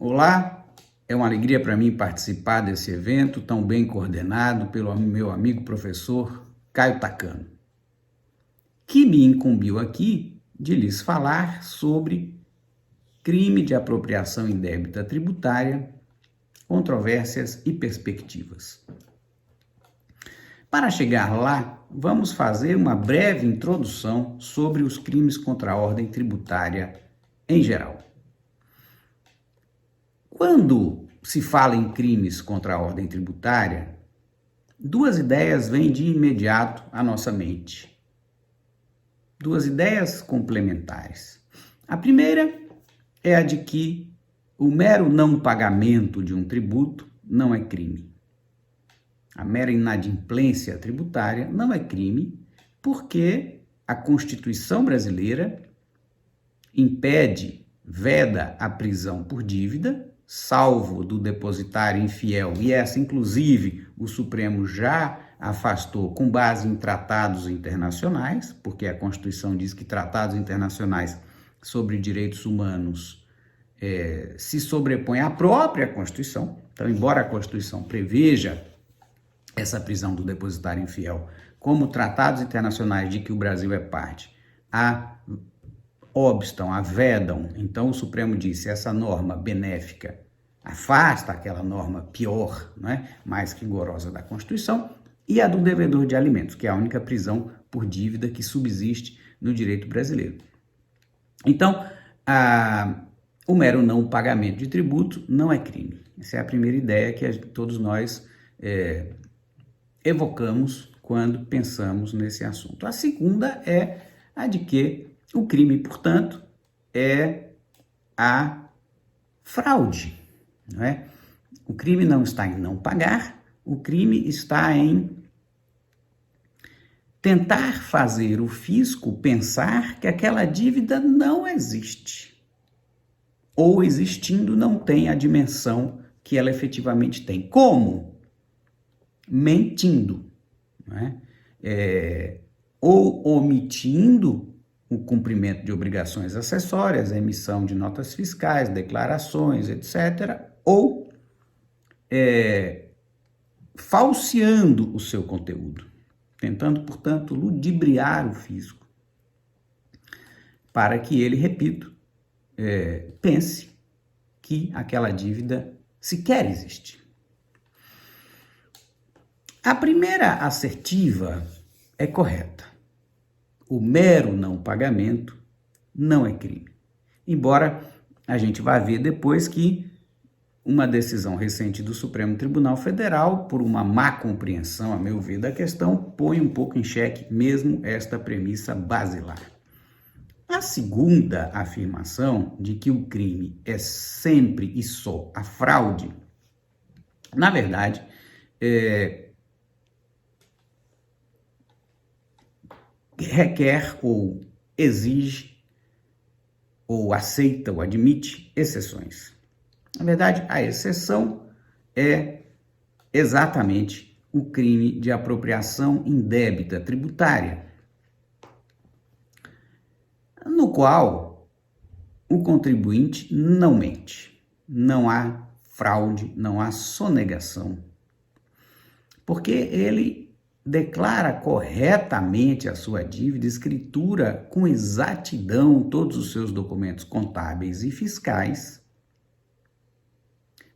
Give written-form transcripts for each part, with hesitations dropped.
Olá, é uma alegria para mim participar desse evento tão bem coordenado pelo meu amigo professor Caio Takano, que me incumbiu aqui de lhes falar sobre crime de apropriação indébita tributária, controvérsias e perspectivas. Para chegar lá, vamos fazer uma breve introdução sobre os crimes contra a ordem tributária em geral. Quando se fala em crimes contra a ordem tributária, duas ideias vêm de imediato à nossa mente. Duas ideias complementares. A primeira é a de que o mero não pagamento de um tributo não é crime. A mera inadimplência tributária não é crime porque a Constituição brasileira impede, veda a prisão por dívida, salvo do depositário infiel, e essa, inclusive, o Supremo já afastou com base em tratados internacionais, porque a Constituição diz que tratados internacionais sobre direitos humanos se sobrepõem à própria Constituição. Então, embora a Constituição preveja essa prisão do depositário infiel, como tratados internacionais de que o Brasil é parte, obstam, a vedam. Então o Supremo disse, essa norma benéfica afasta aquela norma pior, mais rigorosa da Constituição, e a do devedor de alimentos, que é a única prisão por dívida que subsiste no direito brasileiro. Então, o mero não pagamento de tributo não é crime. Essa é a primeira ideia que todos nós evocamos quando pensamos nesse assunto. A segunda é a de que o crime, portanto, é a fraude, não é? O crime não está em não pagar, o crime está em tentar fazer o fisco pensar que aquela dívida não existe. Ou existindo não tem a dimensão que ela efetivamente tem. Como? Mentindo, não é? Ou omitindo o cumprimento de obrigações acessórias, a emissão de notas fiscais, declarações, etc., ou falseando o seu conteúdo, tentando, portanto, ludibriar o fisco, para que ele, repito, pense que aquela dívida sequer existe. A primeira assertiva é correta. O mero não pagamento não é crime. Embora a gente vá ver depois que uma decisão recente do Supremo Tribunal Federal, por uma má compreensão, a meu ver, da questão, põe um pouco em xeque mesmo esta premissa basilar. A segunda afirmação de que o crime é sempre e só a fraude, na verdade, requer ou exige ou aceita ou admite exceções. Na verdade, a exceção é exatamente o crime de apropriação indébita tributária, no qual o contribuinte não mente, não há fraude, não há sonegação, porque ele declara corretamente a sua dívida, escritura com exatidão todos os seus documentos contábeis e fiscais,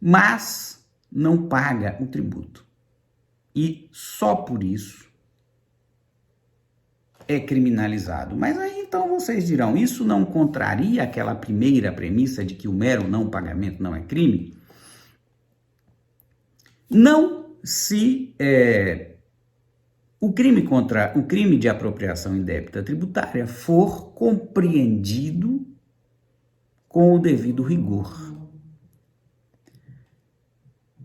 mas não paga o tributo. E só por isso é criminalizado. Mas aí então vocês dirão, isso não contraria aquela primeira premissa de que o mero não pagamento não é crime? Não, se o crime de apropriação indébita tributária for compreendido com o devido rigor.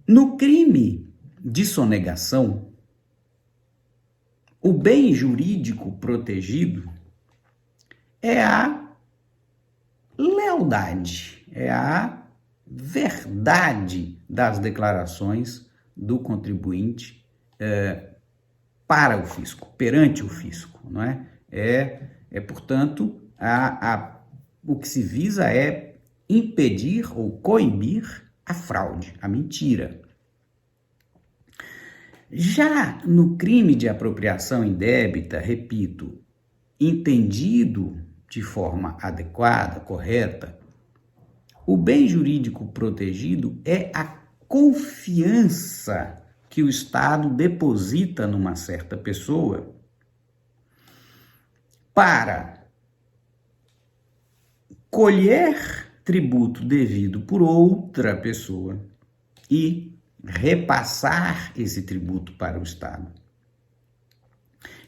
No crime de sonegação, o bem jurídico protegido é a lealdade, é a verdade das declarações do contribuinte para o fisco, perante o fisco, não é? Portanto, o que se visa é impedir ou coibir a fraude, a mentira. Já no crime de apropriação indébita, repito, entendido de forma adequada, correta, o bem jurídico protegido é a confiança que o Estado deposita numa certa pessoa para colher tributo devido por outra pessoa e repassar esse tributo para o Estado.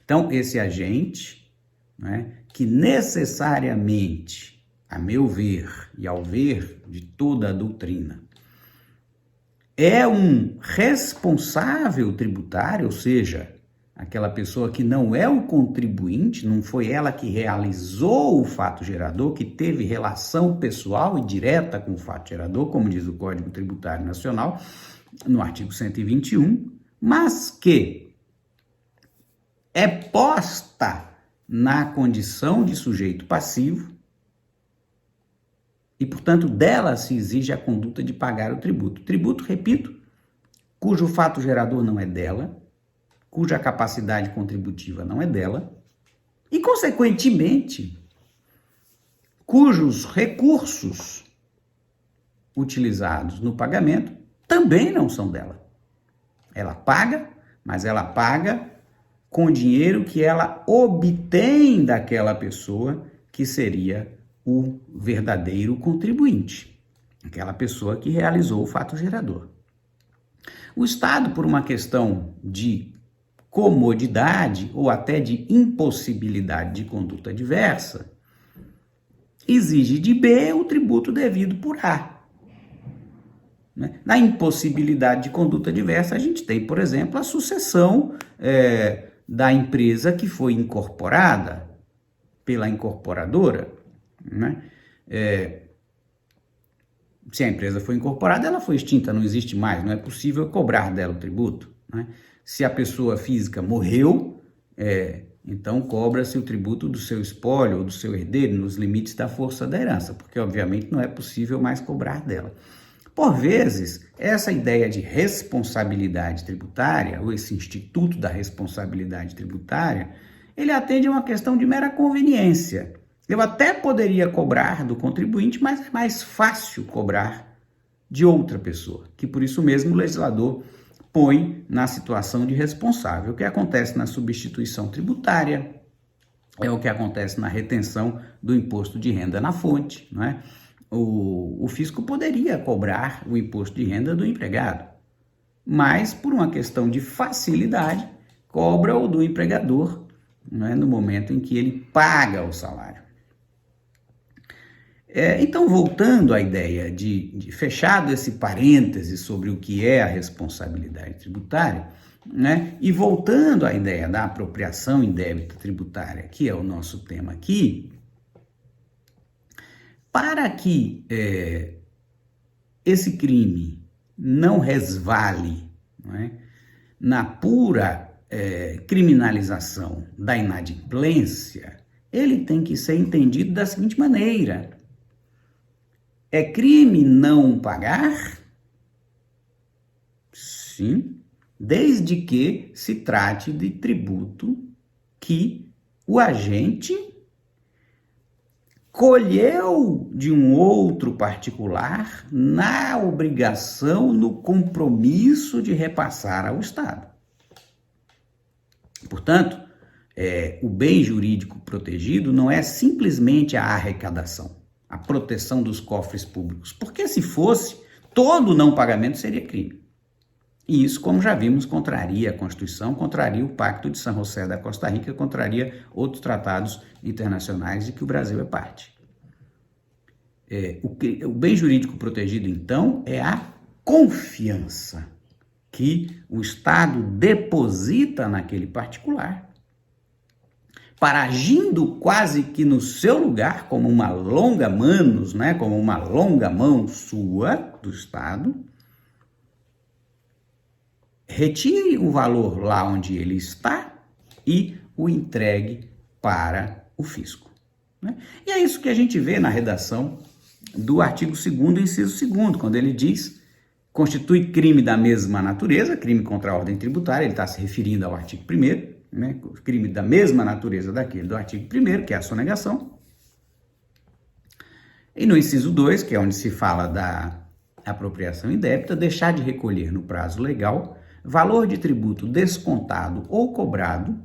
Então, esse agente, né, que necessariamente, a meu ver e ao ver de toda a doutrina, é um responsável tributário, ou seja, aquela pessoa que não é o contribuinte, não foi ela que realizou o fato gerador, que teve relação pessoal e direta com o fato gerador, como diz o Código Tributário Nacional, no artigo 121, mas que é posta na condição de sujeito passivo e, portanto, dela se exige a conduta de pagar o tributo. Tributo, repito, cujo fato gerador não é dela, cuja capacidade contributiva não é dela e, consequentemente, cujos recursos utilizados no pagamento também não são dela. Ela paga, mas ela paga com dinheiro que ela obtém daquela pessoa que seria o verdadeiro contribuinte, aquela pessoa que realizou o fato gerador. O Estado, por uma questão de comodidade ou até de impossibilidade de conduta diversa, exige de B o tributo devido por A. Na impossibilidade de conduta diversa, a gente tem, por exemplo, a sucessão da empresa que foi incorporada pela incorporadora. Né? Se a empresa foi incorporada, ela foi extinta, não existe mais, não é possível cobrar dela o tributo. Né? Se a pessoa física morreu, então cobra-se o tributo do seu espólio ou do seu herdeiro nos limites da força da herança, porque obviamente não é possível mais cobrar dela. Por vezes, essa ideia de responsabilidade tributária, ou esse instituto da responsabilidade tributária, ele atende a uma questão de mera conveniência. Eu até poderia cobrar do contribuinte, mas é mais fácil cobrar de outra pessoa, que por isso mesmo o legislador põe na situação de responsável. O que acontece na substituição tributária é o que acontece na retenção do imposto de renda na fonte, não é? O fisco poderia cobrar o imposto de renda do empregado, mas por uma questão de facilidade, cobra o do empregador, né, no momento em que ele paga o salário. Então, voltando à ideia de fechado esse parêntese sobre o que é a responsabilidade tributária, né, e voltando à ideia da apropriação indébita tributária, que é o nosso tema aqui, para que esse crime não resvale, não é, na pura criminalização da inadimplência, ele tem que ser entendido da seguinte maneira: é crime não pagar? Sim, desde que se trate de tributo que o agente colheu de um outro particular na obrigação, no compromisso de repassar ao Estado. Portanto, o bem jurídico protegido não é simplesmente a arrecadação, a proteção dos cofres públicos, porque se fosse, todo não pagamento seria crime. E isso, como já vimos, contraria a Constituição, contraria o Pacto de San José da Costa Rica, contraria outros tratados internacionais de que o Brasil é parte. O bem jurídico protegido, então, é a confiança que o Estado deposita naquele particular, para, agindo quase que no seu lugar, como uma longa manus, né, como uma longa mão sua, do Estado, retire o valor lá onde ele está e o entregue para o fisco. Né? E é isso que a gente vê na redação do artigo 2º, inciso 2º, quando ele diz: constitui crime da mesma natureza, crime contra a ordem tributária, ele está se referindo ao artigo 1º, né, crime da mesma natureza daquele do artigo 1º, que é a sonegação. E no inciso 2, que é onde se fala da apropriação indébita, deixar de recolher no prazo legal valor de tributo descontado ou cobrado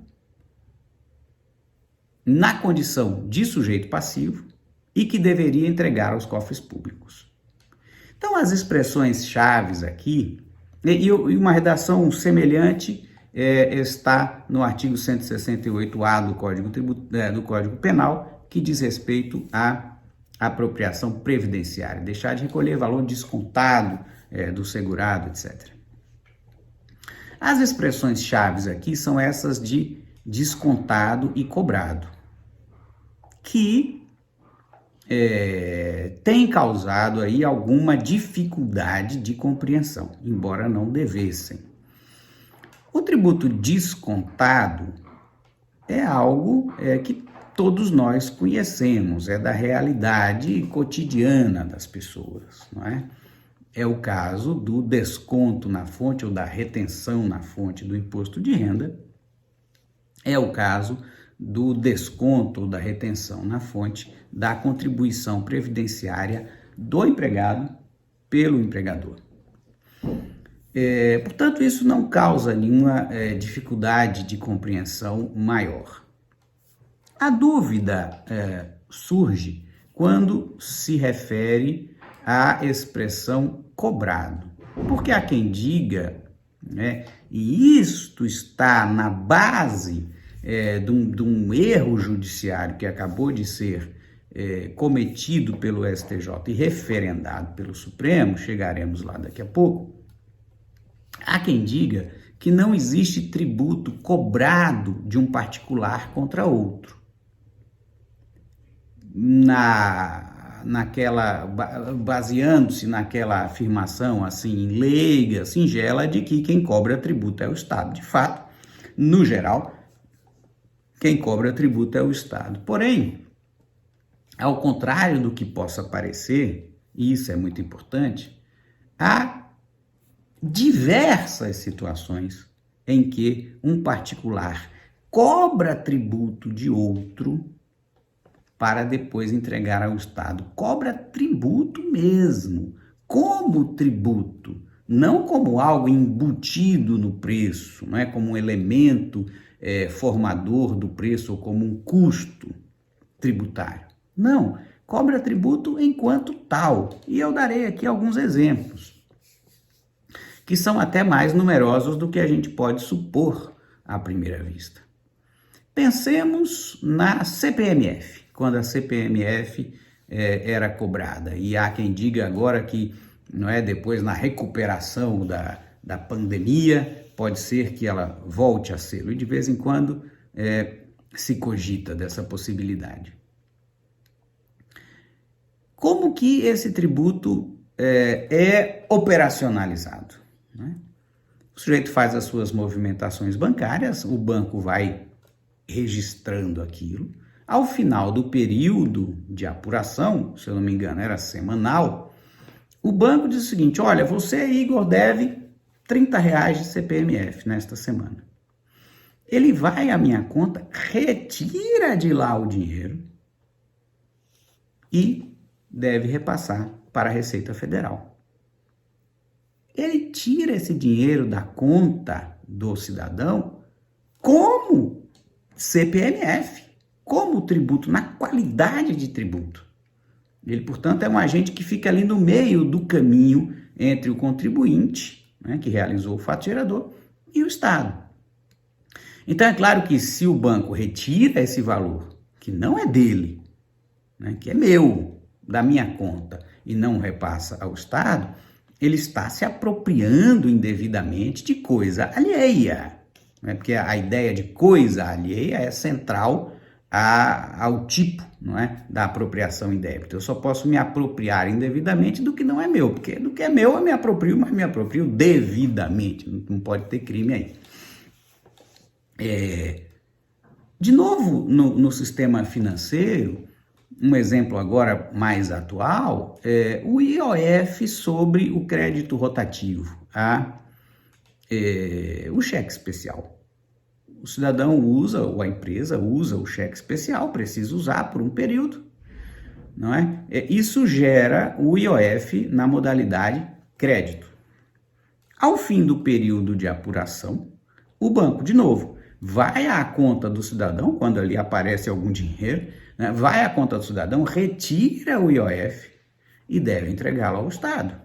na condição de sujeito passivo e que deveria entregar aos cofres públicos. Então, as expressões chaves aqui, e uma redação semelhante está no artigo 168-A do Código Penal, que diz respeito à apropriação previdenciária, deixar de recolher valor descontado do segurado, etc. As expressões chaves aqui são essas de descontado e cobrado, que tem causado aí alguma dificuldade de compreensão, embora não devessem. O tributo descontado é algo que todos nós conhecemos, é da realidade cotidiana das pessoas, não é? É o caso do desconto na fonte ou da retenção na fonte do imposto de renda, é o caso do desconto ou da retenção na fonte da contribuição previdenciária do empregado pelo empregador. Portanto, isso não causa nenhuma dificuldade de compreensão maior. A dúvida surge quando se refere à expressão cobrado, porque há quem diga, né, e isto está na base de um erro judiciário que acabou de ser cometido pelo STJ e referendado pelo Supremo, chegaremos lá daqui a pouco. Há quem diga que não existe tributo cobrado de um particular contra outro. Baseando-se naquela afirmação assim leiga, singela, de que quem cobra tributo é o Estado. De fato, no geral, quem cobra tributo é o Estado. Porém, ao contrário do que possa parecer, e isso é muito importante, há diversas situações em que um particular cobra tributo de outro para depois entregar ao Estado. Cobra tributo mesmo, como tributo, não como algo embutido no preço, não é como um elemento formador do preço ou como um custo tributário. Não, cobra tributo enquanto tal. E eu darei aqui alguns exemplos, que são até mais numerosos do que a gente pode supor à primeira vista. Pensemos na CPMF, quando a CPMF era cobrada. E há quem diga agora que, não é, depois na recuperação da pandemia, pode ser que ela volte a ser. E de vez em quando se cogita dessa possibilidade. Como que esse tributo é operacionalizado? Né? O sujeito faz as suas movimentações bancárias, o banco vai registrando aquilo. Ao final do período de apuração, se eu não me engano era semanal, o banco diz o seguinte: olha, você, Igor, deve R$30 de CPMF nesta semana. Ele vai à minha conta, retira de lá o dinheiro e deve repassar para a Receita Federal. Ele tira esse dinheiro da conta do cidadão como CPMF, como tributo, na qualidade de tributo. Ele, portanto, é um agente que fica ali no meio do caminho entre o contribuinte, né, que realizou o fato gerador, e o Estado. Então, é claro que se o banco retira esse valor, que não é dele, né, que é meu, da minha conta, e não repassa ao Estado, ele está se apropriando indevidamente de coisa alheia. Né, porque a ideia de coisa alheia é central ao tipo, não é, da apropriação indébita. Eu só posso me apropriar indevidamente do que não é meu, porque do que é meu eu me aproprio, mas me aproprio devidamente, não pode ter crime aí. De novo, no sistema financeiro, um exemplo agora mais atual, é o IOF sobre o crédito rotativo, o cheque especial. O cidadão usa, ou a empresa usa o cheque especial, precisa usar por um período, não é? Isso gera o IOF na modalidade crédito. Ao fim do período de apuração, o banco, de novo, vai à conta do cidadão, quando ali aparece algum dinheiro, né, vai à conta do cidadão, retira o IOF e deve entregá-lo ao Estado.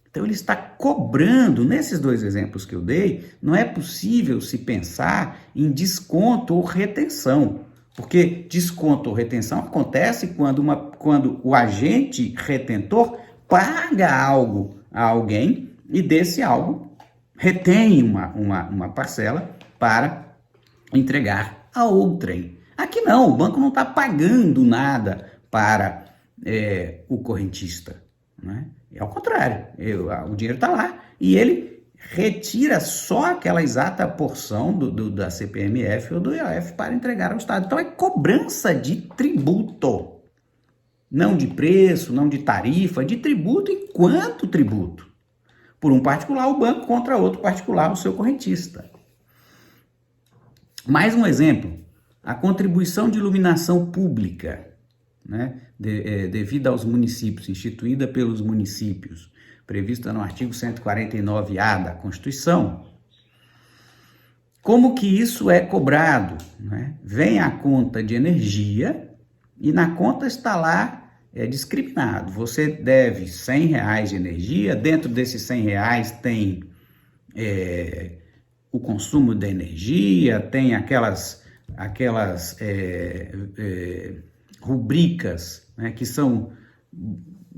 Então ele está cobrando, nesses dois exemplos que eu dei, não é possível se pensar em desconto ou retenção, porque desconto ou retenção acontece quando o agente retentor paga algo a alguém e desse algo retém uma parcela para entregar a outrem. Aqui não, o banco não está pagando nada para o correntista, né? É ao contrário, o dinheiro está lá e ele retira só aquela exata porção da CPMF ou do IOF para entregar ao Estado. Então é cobrança de tributo, não de preço, não de tarifa, de tributo enquanto tributo. Por um particular, o banco contra outro particular, o seu correntista. Mais um exemplo, a contribuição de iluminação pública, né, devida aos municípios, instituída pelos municípios, prevista no artigo 149-A da Constituição. Como que isso é cobrado? Né? Vem a conta de energia e na conta está lá discriminado. Você deve R$100 de energia, dentro desses R$100 tem o consumo da energia, tem aquelas rubricas, né, que são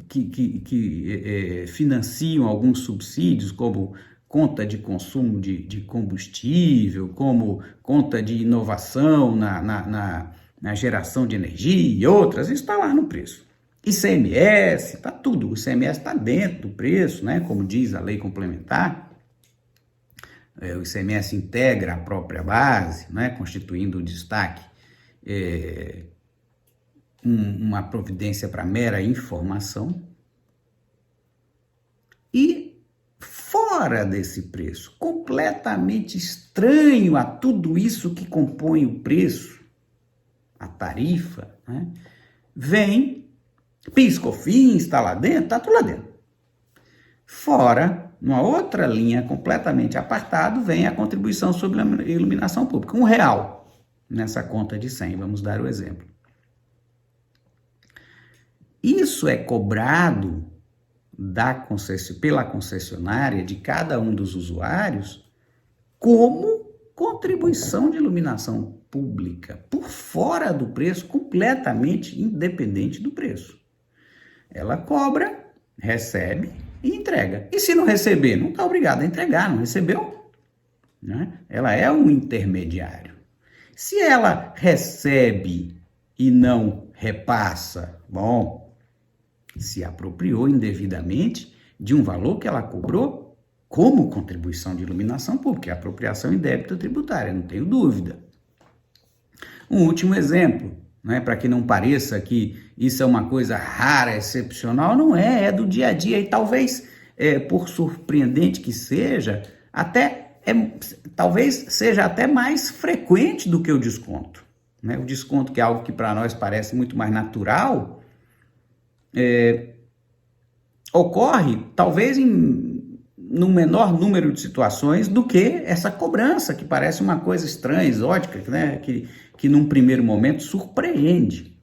que financiam alguns subsídios, como conta de consumo de combustível, como conta de inovação na geração de energia e outras, isso está lá no preço. ICMS, está tudo, o ICMS está dentro do preço, né, como diz a lei complementar. O ICMS integra a própria base, né, constituindo o destaque uma providência para mera informação. E fora desse preço, completamente estranho a tudo isso que compõe o preço, a tarifa, né, vem PIS, COFINS, está lá dentro, está tudo lá dentro. Fora, numa outra linha completamente apartado, vem a contribuição sobre a iluminação pública, R$1 nessa conta de 100, vamos dar o exemplo. Isso é cobrado pela concessionária de cada um dos usuários como contribuição de iluminação pública, por fora do preço, completamente independente do preço. Ela cobra, recebe e entrega. E se não receber, não está obrigado a entregar, não recebeu, né? Ela é um intermediário. Se ela recebe e não repassa, bom, se apropriou indevidamente de um valor que ela cobrou como contribuição de iluminação pública, é apropriação indébita tributária, não tenho dúvida. Um último exemplo, né, para que não pareça que isso é uma coisa rara, excepcional, não é do dia a dia e talvez, por surpreendente que seja, talvez seja até mais frequente do que o desconto. Né? O desconto, que é algo que para nós parece muito mais natural, ocorre talvez num menor número de situações do que essa cobrança, que parece uma coisa estranha, exótica, né? que num primeiro momento surpreende.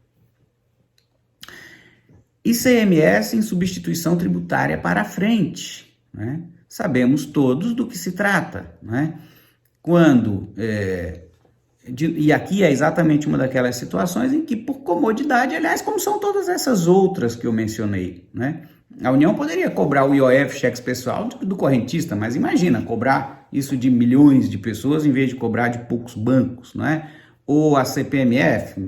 ICMS em substituição tributária para frente, né? Sabemos todos do que se trata, né? E aqui é exatamente uma daquelas situações em que, por comodidade, aliás, como são todas essas outras que eu mencionei, né? A União poderia cobrar o IOF, cheque especial, do correntista, mas imagina, cobrar isso de milhões de pessoas em vez de cobrar de poucos bancos, não é? Ou a CPMF,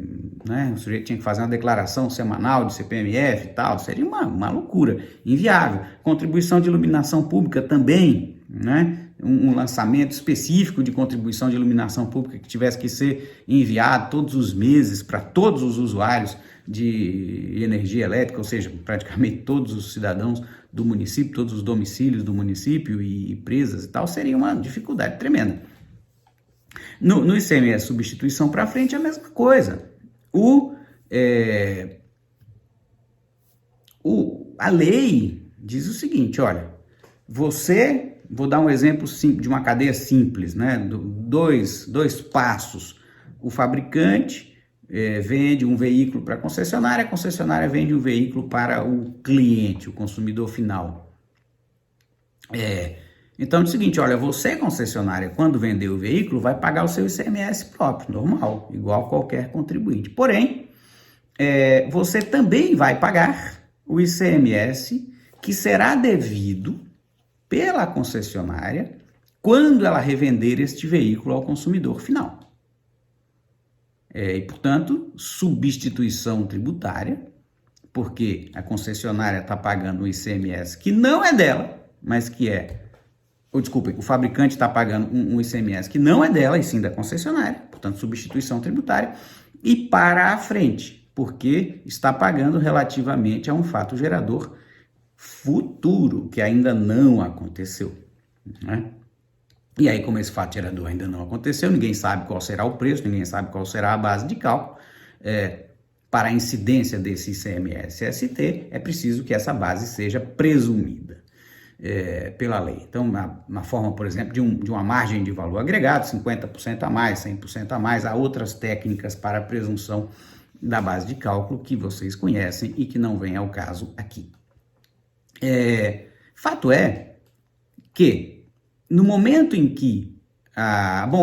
né? O sujeito tinha que fazer uma declaração semanal de CPMF e tal, seria uma loucura, inviável. Contribuição de iluminação pública também, né? um lançamento específico de contribuição de iluminação pública que tivesse que ser enviado todos os meses para todos os usuários de energia elétrica, ou seja, praticamente todos os cidadãos do município, todos os domicílios do município e empresas e tal, seria uma dificuldade tremenda. No ICMS substituição para frente é a mesma coisa. A lei diz o seguinte, olha, vou dar um exemplo de uma cadeia simples, né? Dois passos. O fabricante vende um veículo para a concessionária vende um veículo para o cliente, o consumidor final. Então é o seguinte, olha, você concessionária, quando vender o veículo, vai pagar o seu ICMS próprio, normal, igual qualquer contribuinte. Porém, você também vai pagar o ICMS que será devido pela concessionária quando ela revender este veículo ao consumidor final. E, portanto, substituição tributária, porque a concessionária está pagando um ICMS que não é dela, mas que o fabricante está pagando um ICMS que não é dela, e sim da concessionária, portanto, substituição tributária, e para a frente, porque está pagando relativamente a um fato gerador futuro, que ainda não aconteceu, né? E aí, como esse fato gerador ainda não aconteceu, ninguém sabe qual será o preço, ninguém sabe qual será a base de cálculo. Para a incidência desse ICMS-ST, é preciso que essa base seja presumida pela lei. Então, na forma, por exemplo, de uma margem de valor agregado, 50% a mais, 100% a mais, há outras técnicas para a presunção da base de cálculo que vocês conhecem e que não vem ao caso aqui. Fato é que, no momento em que...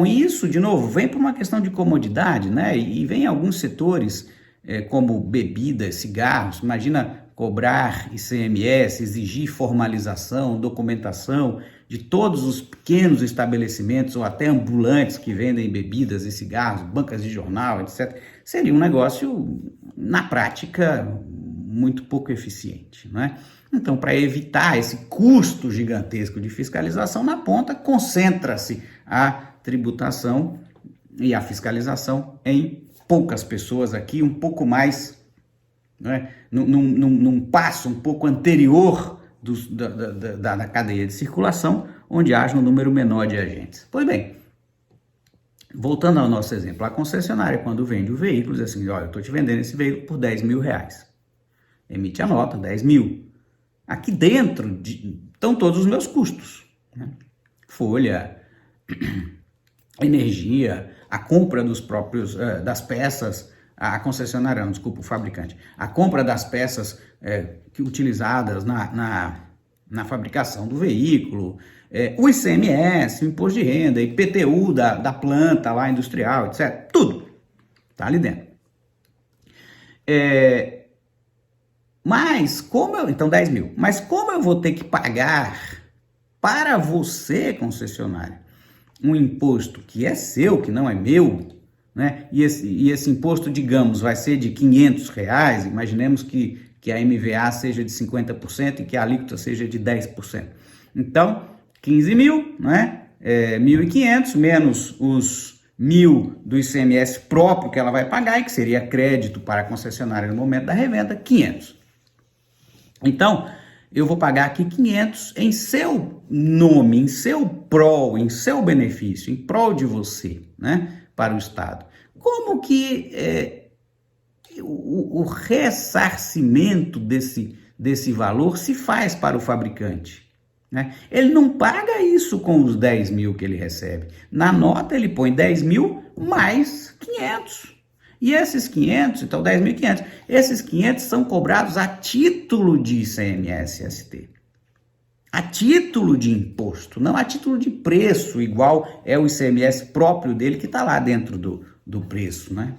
isso, de novo, vem por uma questão de comodidade, né? E vem alguns setores, como bebidas, cigarros. Imagina cobrar ICMS, exigir formalização, documentação de todos os pequenos estabelecimentos ou até ambulantes que vendem bebidas e cigarros, bancas de jornal, etc. Seria um negócio, na prática, muito pouco eficiente, né? Então, para evitar esse custo gigantesco de fiscalização na ponta, concentra-se a tributação e a fiscalização em poucas pessoas aqui, um pouco mais, né, num passo um pouco anterior da cadeia de circulação, onde haja um número menor de agentes. Pois bem, voltando ao nosso exemplo, a concessionária, quando vende o veículo, diz assim, olha, eu estou te vendendo esse veículo por R$10.000. Emite a nota, 10 mil. Aqui dentro estão todos os meus custos, né? Folha, energia, a compra das peças, a concessionária, não, desculpa, o fabricante, a compra das peças utilizadas na fabricação do veículo, o ICMS, o imposto de renda, IPTU da planta lá industrial, etc. Tudo está ali dentro. Então 10 mil, mas como eu vou ter que pagar para você, concessionária, um imposto que é seu, que não é meu, né? E esse imposto, digamos, vai ser de R$500, imaginemos que a MVA seja de 50% e que a alíquota seja de 10%. Então, 15 mil, né? 1.500 menos os 1.000 do ICMS próprio que ela vai pagar, e que seria crédito para a concessionária no momento da revenda, 500. Então, eu vou pagar aqui 500 em seu nome, em seu prol, em seu benefício, em prol de você, né, para o Estado. Como que o ressarcimento desse valor se faz para o fabricante, né? Ele não paga isso com os 10 mil que ele recebe. Na nota ele põe 10 mil mais 500. E esses 500, então 10.500, esses 500 são cobrados a título de ICMS-ST. A título de imposto, não a título de preço, igual é o ICMS próprio dele que está lá dentro do preço, né?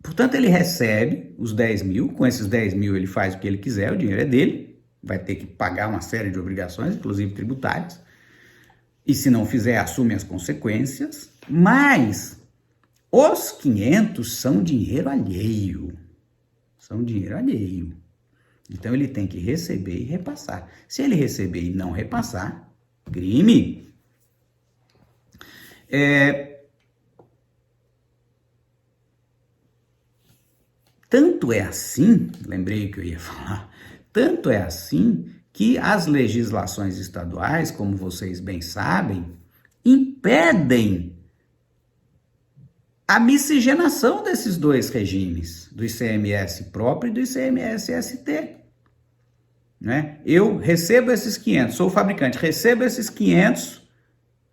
Portanto, ele recebe os 10 mil, com esses 10 mil ele faz o que ele quiser, o dinheiro é dele, vai ter que pagar uma série de obrigações, inclusive tributárias, e se não fizer, assume as consequências, mas os 500 são dinheiro alheio. São dinheiro alheio. Então ele tem que receber e repassar. Se ele receber e não repassar, crime. Tanto é assim, lembrei o que eu ia falar, tanto é assim que as legislações estaduais, como vocês bem sabem, impedem a miscigenação desses dois regimes, do ICMS próprio e do ICMS-ST. Né? Eu recebo esses 500, sou o fabricante, recebo esses 500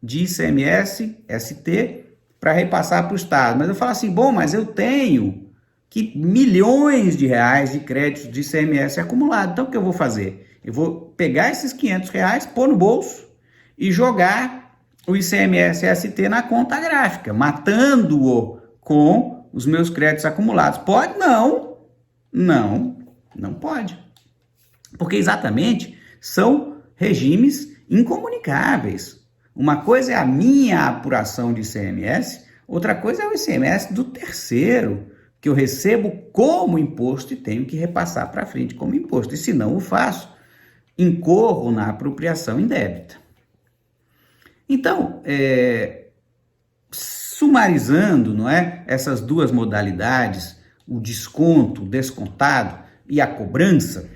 de ICMS-ST para repassar para o Estado. Mas eu falo assim, bom, mas eu tenho que milhões de reais de créditos de ICMS acumulado. Então, o que eu vou fazer? Eu vou pegar esses 500 reais, pôr no bolso e jogar o ICMS-ST na conta gráfica, matando-o com os meus créditos acumulados. Pode? Não. Não pode. Porque exatamente são regimes incomunicáveis. Uma coisa é a minha apuração de ICMS, outra coisa é o ICMS do terceiro, que eu recebo como imposto e tenho que repassar para frente como imposto. E se não o faço, incorro na apropriação indébita. Então, sumarizando, não é, essas duas modalidades, o desconto, o descontado e a cobrança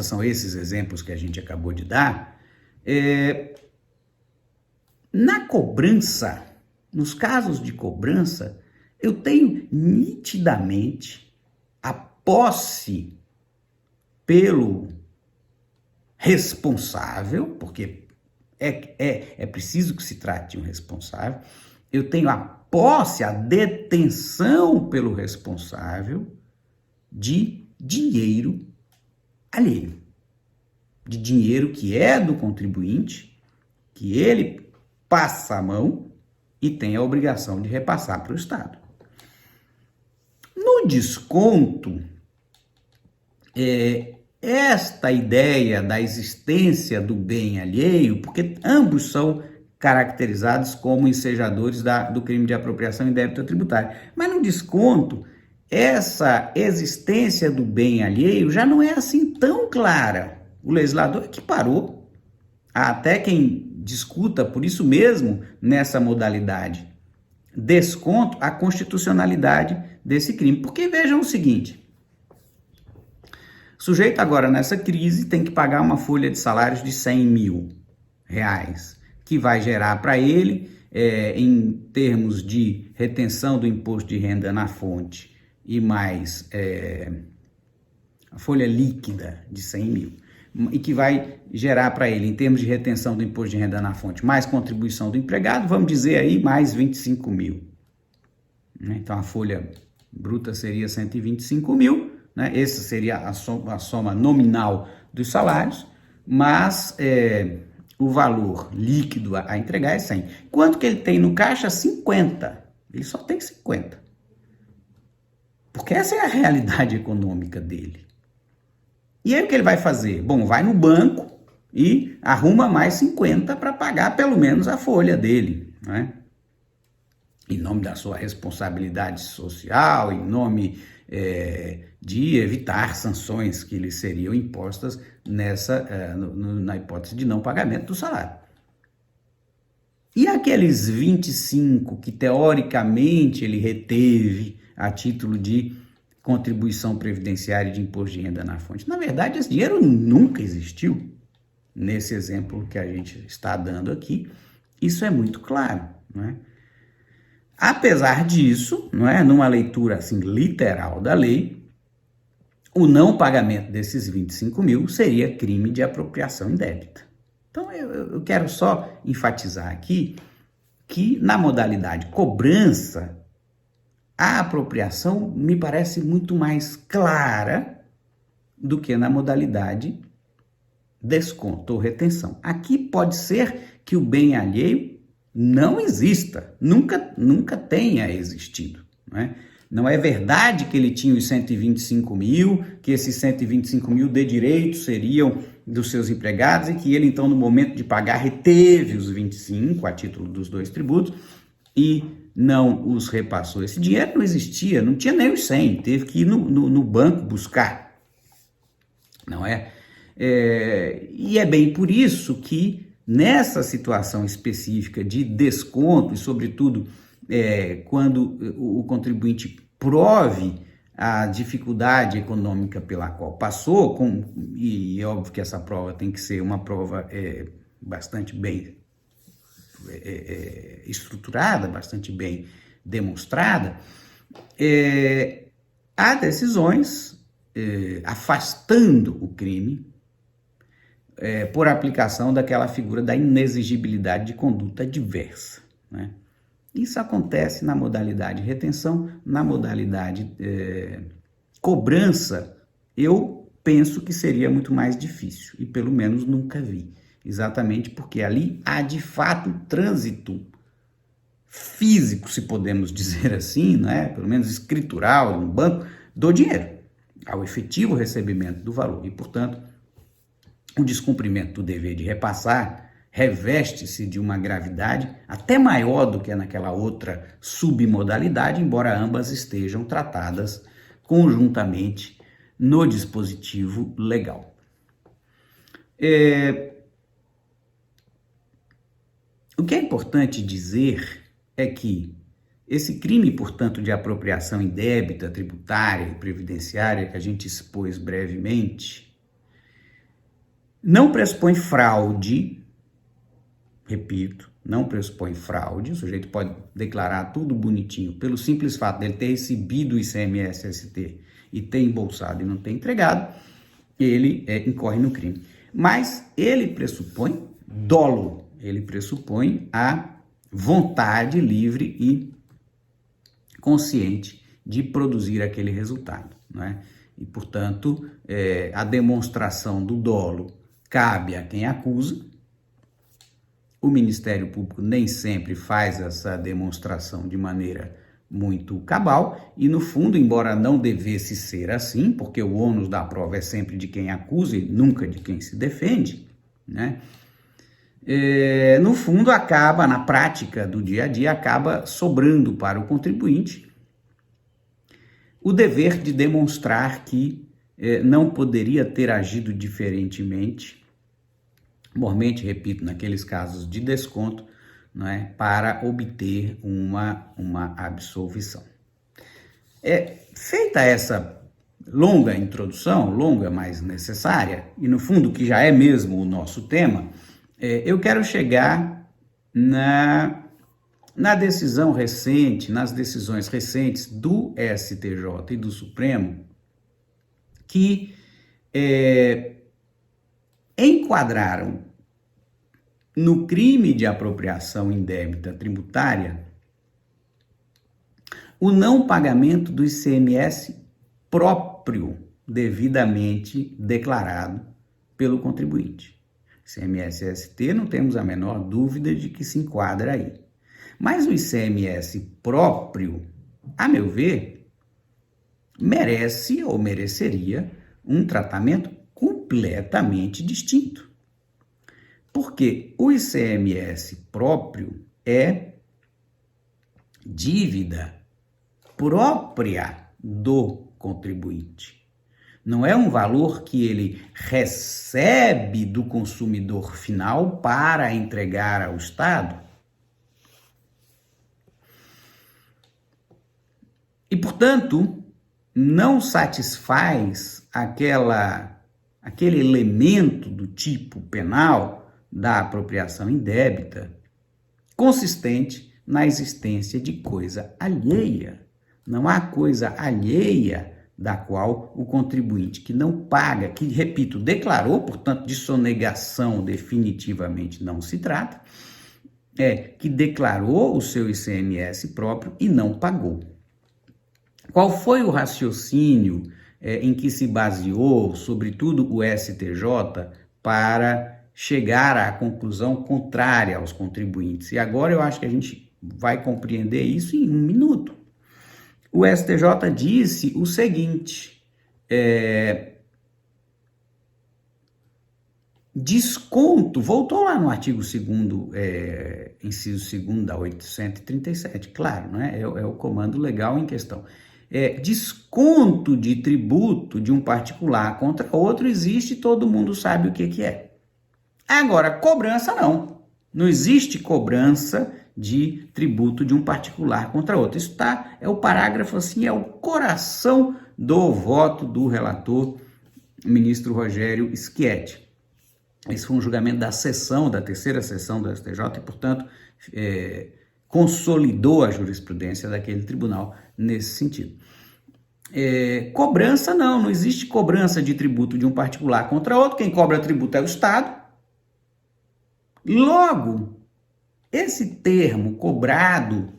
são esses exemplos que a gente acabou de dar, na cobrança, nos casos de cobrança, eu tenho nitidamente a posse pelo responsável, porque é preciso que se trate de um responsável, eu tenho a posse, a detenção pelo responsável de dinheiro alheio, de dinheiro que é do contribuinte, que ele passa a mão e tem a obrigação de repassar para o Estado. No desconto, esta ideia da existência do bem alheio, porque ambos são caracterizados como ensejadores do crime de apropriação indébita tributária, mas no desconto, essa existência do bem alheio já não é assim tão clara. O legislador é que parou. Há até quem discuta, por isso mesmo, nessa modalidade, desconto, a constitucionalidade desse crime. Porque vejam o seguinte, o sujeito agora nessa crise tem que pagar uma folha de salários de 100 mil reais, que vai gerar para ele, em termos de retenção do imposto de renda na fonte e mais a folha líquida de 100 mil, e que vai gerar para ele, em termos de retenção do imposto de renda na fonte, mais contribuição do empregado, vamos dizer aí, mais 25 mil. Então, a folha bruta seria 125 mil, né? Essa seria a soma nominal dos salários, mas o valor líquido a entregar é 100. Quanto que ele tem no caixa? 50. Ele só tem 50. Porque essa é a realidade econômica dele. E aí o que ele vai fazer? Bom, vai no banco e arruma mais 50 para pagar pelo menos a folha dele, né? Em nome da sua responsabilidade social, em nome de evitar sanções que lhe seriam impostas na hipótese de não pagamento do salário. E aqueles 25 que teoricamente ele reteve a título de contribuição previdenciária de imposto de renda na fonte. Na verdade, esse dinheiro nunca existiu. Nesse exemplo que a gente está dando aqui, isso é muito claro, não é? Apesar disso, não é, numa leitura assim literal da lei, o não pagamento desses 25 mil seria crime de apropriação indébita. Então, eu quero só enfatizar aqui que na modalidade cobrança, a apropriação me parece muito mais clara do que na modalidade desconto ou retenção. Aqui pode ser que o bem alheio não exista, nunca tenha existido, não é? Não é verdade que ele tinha os 125 mil, que esses 125 mil de direito seriam dos seus empregados e que ele, então, no momento de pagar, reteve os 25 a título dos dois tributos e não os repassou. Esse dinheiro não existia, não tinha nem os 100, teve que ir no banco buscar. não é? E é bem por isso que nessa situação específica de desconto, e sobretudo quando o contribuinte prove a dificuldade econômica pela qual passou, e é óbvio que essa prova tem que ser uma prova bastante bem estruturada, bastante bem demonstrada, há decisões afastando o crime por aplicação daquela figura da inexigibilidade de conduta adversa, né? Isso acontece na modalidade retenção, na modalidade cobrança, eu penso que seria muito mais difícil, e pelo menos nunca vi, exatamente porque ali há de fato trânsito físico, se podemos dizer assim, né? Pelo menos escritural, no banco, do dinheiro, ao efetivo recebimento do valor, e portanto o descumprimento do dever de repassar reveste-se de uma gravidade até maior do que naquela outra submodalidade, embora ambas estejam tratadas conjuntamente no dispositivo legal. O que é importante dizer é que esse crime, portanto, de apropriação indébita, tributária e previdenciária, que a gente expôs brevemente, não pressupõe fraude. Repito, não pressupõe fraude, o sujeito pode declarar tudo bonitinho, pelo simples fato dele ter recebido o ICMS-ST e ter embolsado e não ter entregado, ele incorre no crime. Mas ele pressupõe dolo, ele pressupõe a vontade livre e consciente de produzir aquele resultado, não é? E, portanto, a demonstração do dolo cabe a quem acusa. O Ministério Público nem sempre faz essa demonstração de maneira muito cabal e, no fundo, embora não devesse ser assim, porque o ônus da prova é sempre de quem acusa e nunca de quem se defende, né? No fundo, acaba, na prática do dia a dia, acaba sobrando para o contribuinte o dever de demonstrar que não poderia ter agido diferentemente, mormente, repito, naqueles casos de desconto, não é, para obter uma absolvição. Feita essa longa introdução, longa, mas necessária, e no fundo que já é mesmo o nosso tema, eu quero chegar na decisão recente, nas decisões recentes do STJ e do Supremo, que enquadraram no crime de apropriação indébita tributária o não pagamento do ICMS próprio devidamente declarado pelo contribuinte. ICMS-ST não temos a menor dúvida de que se enquadra aí. Mas o ICMS próprio, a meu ver, merece ou mereceria um tratamento completamente distinto. Porque o ICMS próprio é dívida própria do contribuinte. Não é um valor que ele recebe do consumidor final para entregar ao Estado. E, portanto, não satisfaz aquele elemento do tipo penal da apropriação indébita consistente na existência de coisa alheia. Não há coisa alheia da qual o contribuinte que não paga, que, repito, declarou, portanto, de sonegação definitivamente não se trata, que declarou o seu ICMS próprio e não pagou. Qual foi o raciocínio em que se baseou, sobretudo, o STJ para chegar à conclusão contrária aos contribuintes? E agora eu acho que a gente vai compreender isso em um minuto. O STJ disse o seguinte: desconto, voltou lá no artigo 2º, inciso 2º da 837, claro, não é? É o comando legal em questão. desconto de tributo de um particular contra outro existe, todo mundo sabe o que é. Agora, cobrança não. Não existe cobrança de tributo de um particular contra outro. Isso é o parágrafo assim, é o coração do voto do relator, ministro Rogério Schietti. Esse foi um julgamento da terceira sessão do STJ e, portanto, consolidou a jurisprudência daquele tribunal nesse sentido. Cobrança não existe cobrança de tributo de um particular contra outro, quem cobra tributo é o Estado. Logo, esse termo cobrado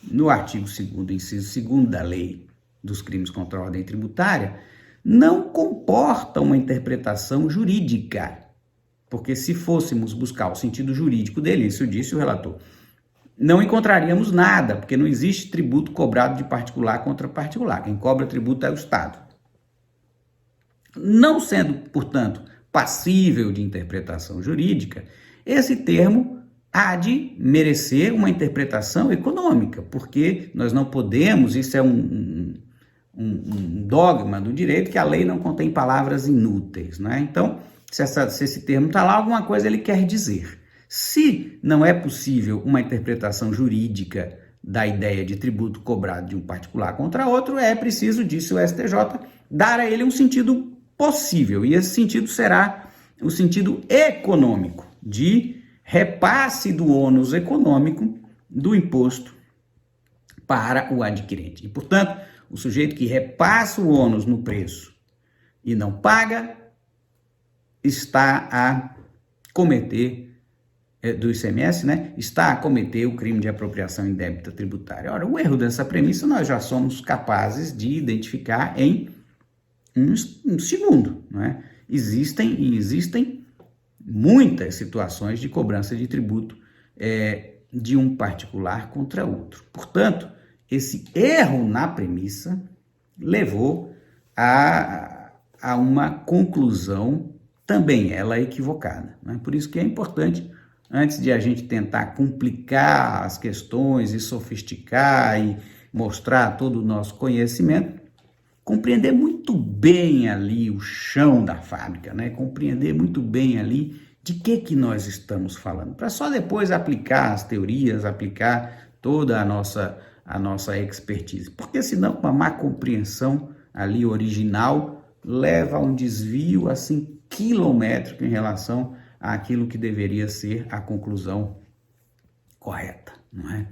no artigo 2º, inciso 2º da Lei dos Crimes contra a Ordem Tributária não comporta uma interpretação jurídica, porque se fôssemos buscar o sentido jurídico dele, isso disse o relator, não encontraríamos nada, porque não existe tributo cobrado de particular contra particular. Quem cobra tributo é o Estado. Não sendo, portanto, passível de interpretação jurídica, esse termo há de merecer uma interpretação econômica, porque nós não podemos, isso é um dogma do direito, que a lei não contém palavras inúteis, né? Então, se esse termo está lá, alguma coisa ele quer dizer. Se não é possível uma interpretação jurídica da ideia de tributo cobrado de um particular contra outro, é preciso, disse o STJ, dar a ele um sentido possível, e esse sentido será o sentido econômico, de repasse do ônus econômico do imposto para o adquirente. E, portanto, o sujeito que repassa o ônus no preço e não paga, está a cometer, do ICMS, né? Está a cometer o crime de apropriação indébita tributária. Ora, o erro dessa premissa nós já somos capazes de identificar em um segundo, não é? Existem muitas situações de cobrança de tributo de um particular contra outro. Portanto, esse erro na premissa levou a uma conclusão também ela equivocada, né? Por isso que é importante, antes de a gente tentar complicar as questões e sofisticar e mostrar todo o nosso conhecimento, compreender muito bem ali o chão da fábrica, né? Compreender muito bem ali de que nós estamos falando, para só depois aplicar as teorias, aplicar toda a nossa expertise, porque senão uma má compreensão ali original leva a um desvio assim quilométrico em relação àquilo que deveria ser a conclusão correta, não é?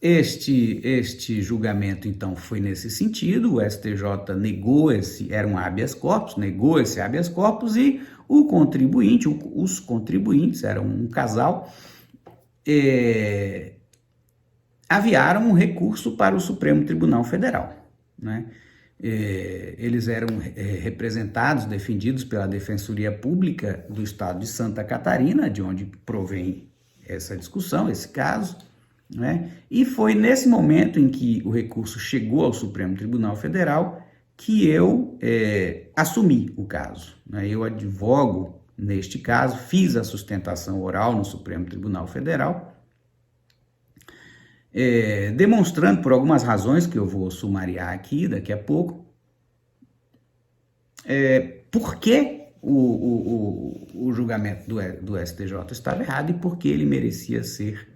Este julgamento, então, foi nesse sentido. O STJ negou era um habeas corpus, negou esse habeas corpus, e os contribuintes, eram um casal, aviaram um recurso para o Supremo Tribunal Federal, né? Eles eram representados, defendidos pela Defensoria Pública do Estado de Santa Catarina, de onde provém essa discussão, esse caso, né? E foi nesse momento em que o recurso chegou ao Supremo Tribunal Federal que eu assumi o caso, né? Eu advogo neste caso, fiz a sustentação oral no Supremo Tribunal Federal, demonstrando por algumas razões que eu vou sumariar aqui daqui a pouco, por que o julgamento do STJ estava errado e por que ele merecia ser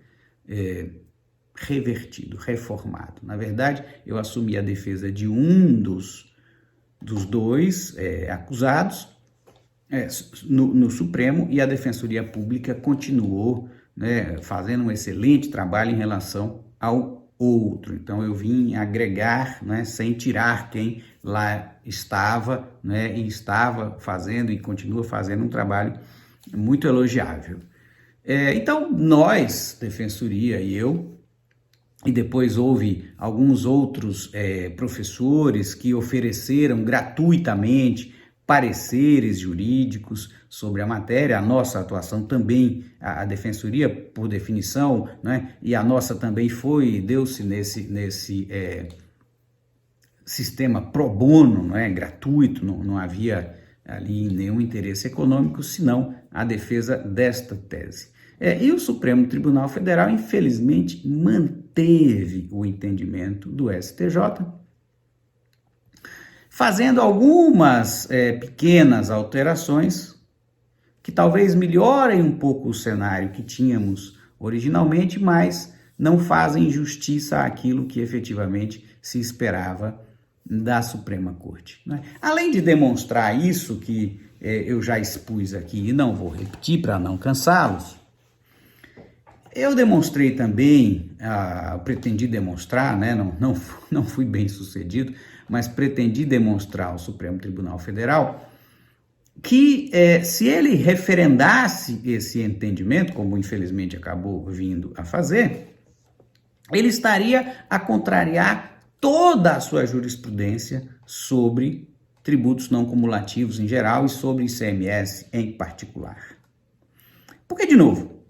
revertido, reformado. Na verdade, eu assumi a defesa de um dos dois acusados no Supremo, e a Defensoria Pública continuou, né, fazendo um excelente trabalho em relação ao outro. Então eu vim agregar, né, sem tirar quem lá estava, né, e estava fazendo e continua fazendo um trabalho muito elogiável. Então nós, Defensoria e eu, e depois houve alguns outros professores que ofereceram gratuitamente pareceres jurídicos sobre a matéria. A nossa atuação também, a Defensoria, por definição, né, e a nossa também deu-se nesse sistema pro bono, né, gratuito, não havia ali nenhum interesse econômico, senão a defesa desta tese. E o Supremo Tribunal Federal, infelizmente, manteve o entendimento do STJ, fazendo algumas pequenas alterações que talvez melhorem um pouco o cenário que tínhamos originalmente, mas não fazem justiça àquilo que efetivamente se esperava da Suprema Corte, né? Além de demonstrar isso que eu já expus aqui e não vou repetir para não cansá-los, eu demonstrei também, pretendi demonstrar, né? Não fui bem sucedido, mas pretendi demonstrar ao Supremo Tribunal Federal que se ele referendasse esse entendimento, como infelizmente acabou vindo a fazer, ele estaria a contrariar toda a sua jurisprudência sobre tributos não cumulativos em geral e sobre ICMS em particular. Porque, de novo,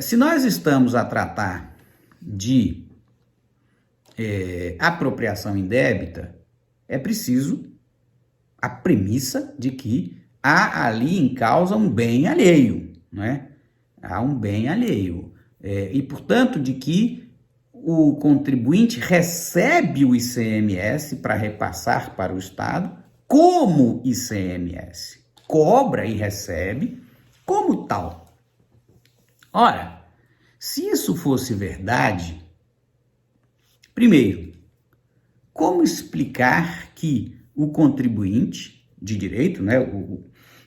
se nós estamos a tratar de apropriação indébita, é preciso a premissa de que há ali em causa um bem alheio, né? Há um bem alheio. E, portanto, de que o contribuinte recebe o ICMS para repassar para o Estado como ICMS. Cobra e recebe como tal. Ora, se isso fosse verdade, primeiro, como explicar que o contribuinte de direito, né,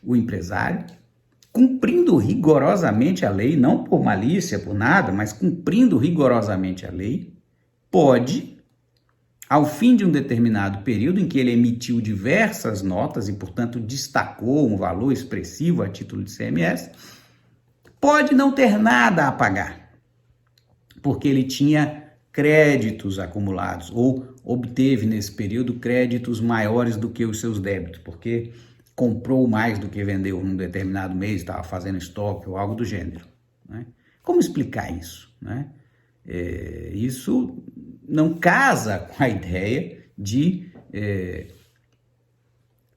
o empresário, cumprindo rigorosamente a lei, não por malícia, por nada, mas cumprindo rigorosamente a lei, pode, ao fim de um determinado período em que ele emitiu diversas notas e, portanto, destacou um valor expressivo a título de ICMS, pode não ter nada a pagar, porque ele tinha créditos acumulados ou obteve nesse período créditos maiores do que os seus débitos, porque comprou mais do que vendeu num determinado mês, estava fazendo estoque ou algo do gênero, né? Como explicar isso, né? Isso não casa com a ideia de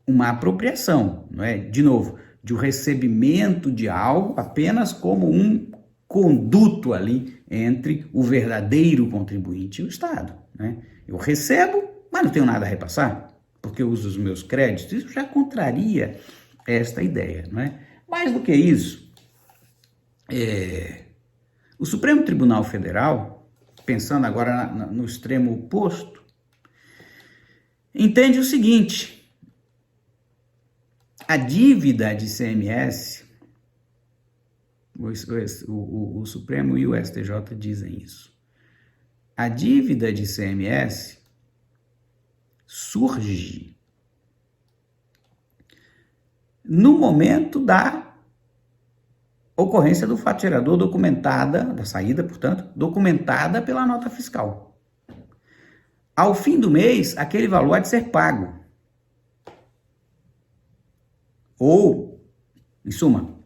uma apropriação, não é? De novo, de um recebimento de algo apenas como um conduto ali entre o verdadeiro contribuinte e o Estado, né? Eu recebo, mas não tenho nada a repassar, porque eu uso os meus créditos. Isso já contraria esta ideia, não é? Mais do que isso, o Supremo Tribunal Federal, pensando agora no extremo oposto, entende o seguinte: a dívida de ICMS, o Supremo e o STJ dizem isso, a dívida de ICMS surge no momento da ocorrência do fato gerador documentada, da saída, portanto, documentada pela nota fiscal. Ao fim do mês, aquele valor há de ser pago. Ou, em suma,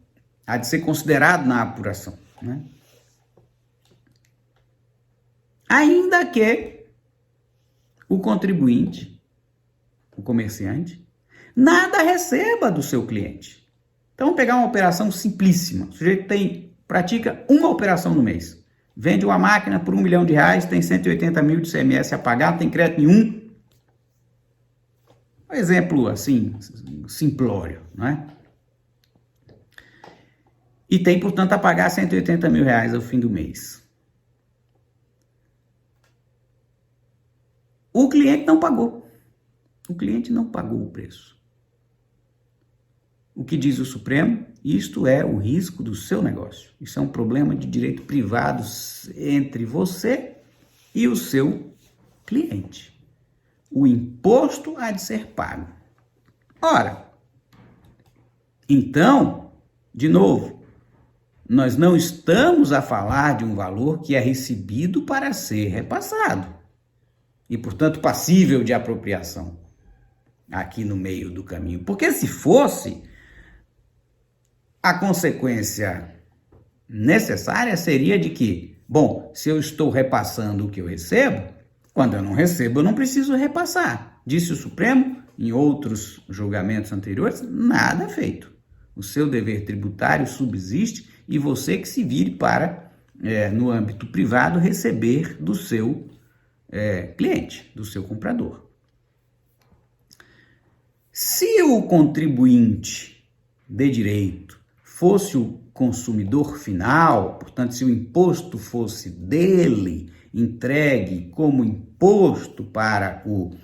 há de ser considerado na apuração, né? Ainda que o contribuinte, o comerciante, nada receba do seu cliente. Então, vamos pegar uma operação simplíssima. O sujeito pratica uma operação no mês. Vende uma máquina por R$1 milhão, tem 180 mil de ICMS a pagar, tem crédito nenhum. Um exemplo, assim, simplório, não é? E tem, portanto, a pagar R$180 mil ao fim do mês. O cliente não pagou. O cliente não pagou o preço. O que diz o Supremo? Isto é o risco do seu negócio. Isso é um problema de direito privado entre você e o seu cliente. O imposto há de ser pago. Ora, então, de novo, nós não estamos a falar de um valor que é recebido para ser repassado e, portanto, passível de apropriação aqui no meio do caminho. Porque se fosse, a consequência necessária seria de que, bom, se eu estou repassando o que eu recebo, quando eu não recebo, eu não preciso repassar. Disse o Supremo, em outros julgamentos anteriores, nada feito. O seu dever tributário subsiste e você que se vire para, no âmbito privado, receber do seu cliente, do seu comprador. Se o contribuinte de direito fosse o consumidor final, portanto, se o imposto fosse dele, entregue como imposto para o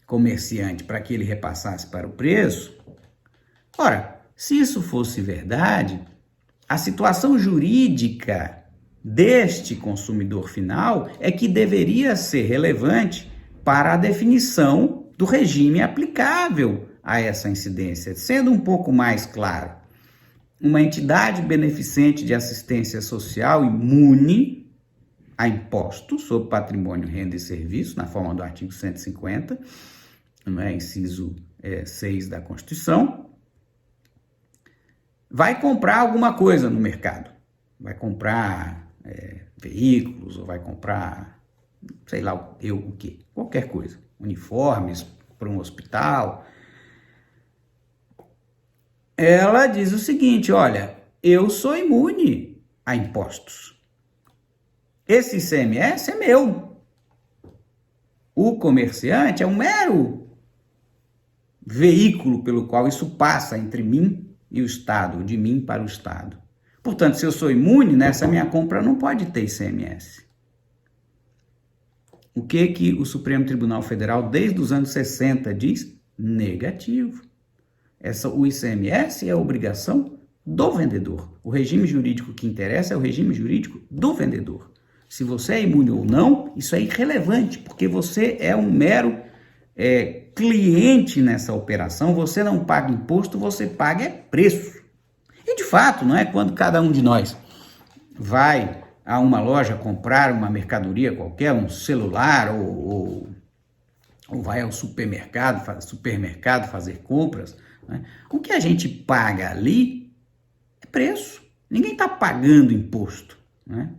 comerciante, para que ele repassasse para o preço, ora, se isso fosse verdade, a situação jurídica deste consumidor final é que deveria ser relevante para a definição do regime aplicável a essa incidência. Sendo um pouco mais claro, uma entidade beneficente de assistência social imune a impostos sobre patrimônio, renda e serviço, na forma do artigo 150, inciso 6 da Constituição, vai comprar alguma coisa no mercado. Vai comprar veículos, ou vai comprar, sei lá o quê, qualquer coisa. Uniformes para um hospital. Ela diz o seguinte, olha, eu sou imune a impostos. Esse ICMS é meu. O comerciante é um mero veículo pelo qual isso passa entre mim e o Estado, de mim para o Estado. Portanto, se eu sou imune, nessa minha compra não pode ter ICMS. O que o Supremo Tribunal Federal, desde os anos 60, diz? Negativo. O ICMS é a obrigação do vendedor. O regime jurídico que interessa é o regime jurídico do vendedor. Se você é imune ou não, isso é irrelevante, porque você é um mero cliente nessa operação, você não paga imposto, você paga preço. E de fato, não é quando cada um de nós vai a uma loja comprar uma mercadoria qualquer, um celular, ou vai ao supermercado fazer compras, né? O que a gente paga ali é preço. Ninguém está pagando imposto, né?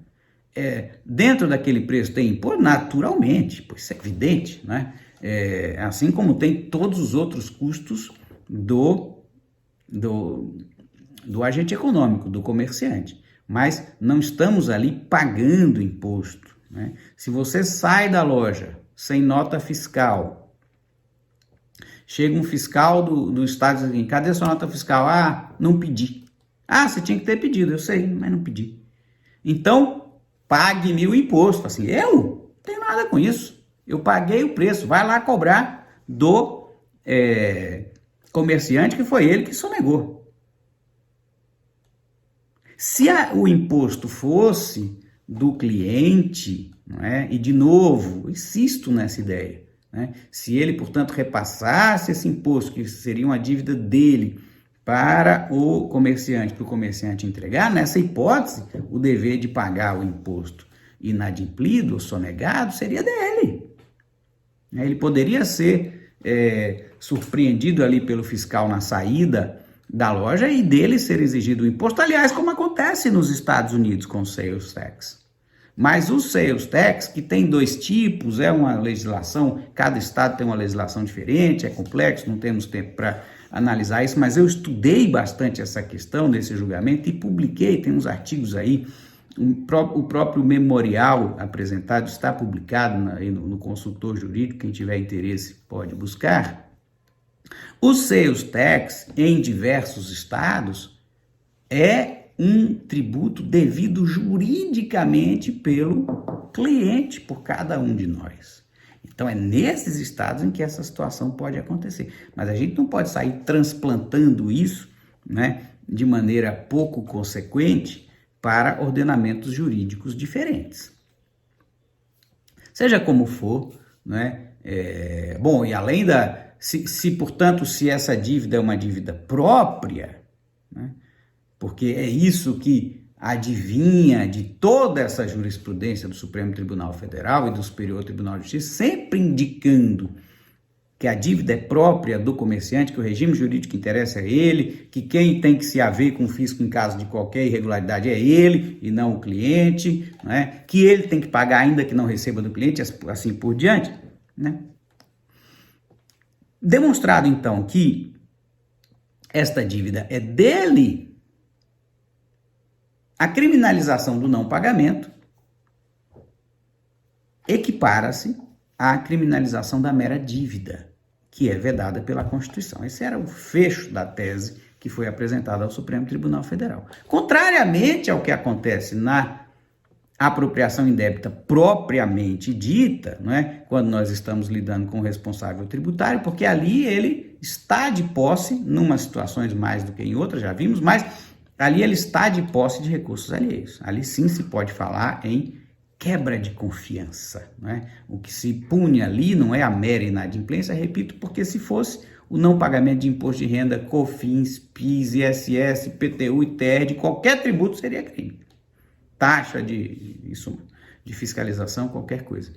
Dentro daquele preço tem imposto? Naturalmente, pois isso é evidente, né? Assim como tem todos os outros custos do agente econômico, do comerciante. Mas não estamos ali pagando imposto, né? Se você sai da loja sem nota fiscal, chega um fiscal do Estado e diz assim, cadê a sua nota fiscal? Ah, não pedi. Ah, você tinha que ter pedido, eu sei, mas não pedi. Então, pague-me o imposto. Assim, eu não tenho nada com isso. Eu paguei o preço, vai lá cobrar do comerciante, que foi ele que sonegou. Se o imposto fosse do cliente, não é? E de novo, insisto nessa ideia, né? Se ele, portanto, repassasse esse imposto, que seria uma dívida dele, para o comerciante entregar, nessa hipótese, o dever de pagar o imposto inadimplido ou sonegado seria dele. Ele poderia ser surpreendido ali pelo fiscal na saída da loja e dele ser exigido o imposto, aliás, como acontece nos Estados Unidos com o sales tax. Mas o sales tax, que tem dois tipos, é uma legislação, cada estado tem uma legislação diferente, é complexo, não temos tempo para analisar isso, mas eu estudei bastante essa questão desse julgamento e publiquei, tem uns artigos aí, o próprio memorial apresentado está publicado no Consultor Jurídico, quem tiver interesse pode buscar. O sales tax em diversos estados é um tributo devido juridicamente pelo cliente, por cada um de nós. Então é nesses estados em que essa situação pode acontecer. Mas a gente não pode sair transplantando isso, né, de maneira pouco consequente para ordenamentos jurídicos diferentes. Seja como for, né, bom, e além portanto, se essa dívida é uma dívida própria, né, porque é isso que adivinha de toda essa jurisprudência do Supremo Tribunal Federal e do Superior Tribunal de Justiça, sempre indicando que a dívida é própria do comerciante, que o regime jurídico que interessa é ele, que quem tem que se haver com o fisco em caso de qualquer irregularidade é ele e não o cliente, né? Que ele tem que pagar ainda que não receba do cliente, assim por diante, né? Demonstrado, então, que esta dívida é dele, A criminalização do não pagamento equipara-se à criminalização da mera dívida, que é vedada pela Constituição. Esse era o fecho da tese que foi apresentada ao Supremo Tribunal Federal. Contrariamente ao que acontece na apropriação indébita propriamente dita, não é? Quando nós estamos lidando com o responsável tributário, porque ali ele está de posse, numa situações mais do que em outras, já vimos, mas ali ele está de posse de recursos alheios. Ali sim se pode falar em quebra de confiança, não é? O que se pune ali não é a mera inadimplência, repito, porque se fosse o não pagamento de imposto de renda, COFINS, PIS, ISS, PTU e TR, de qualquer tributo seria crime. Taxa de fiscalização, qualquer coisa.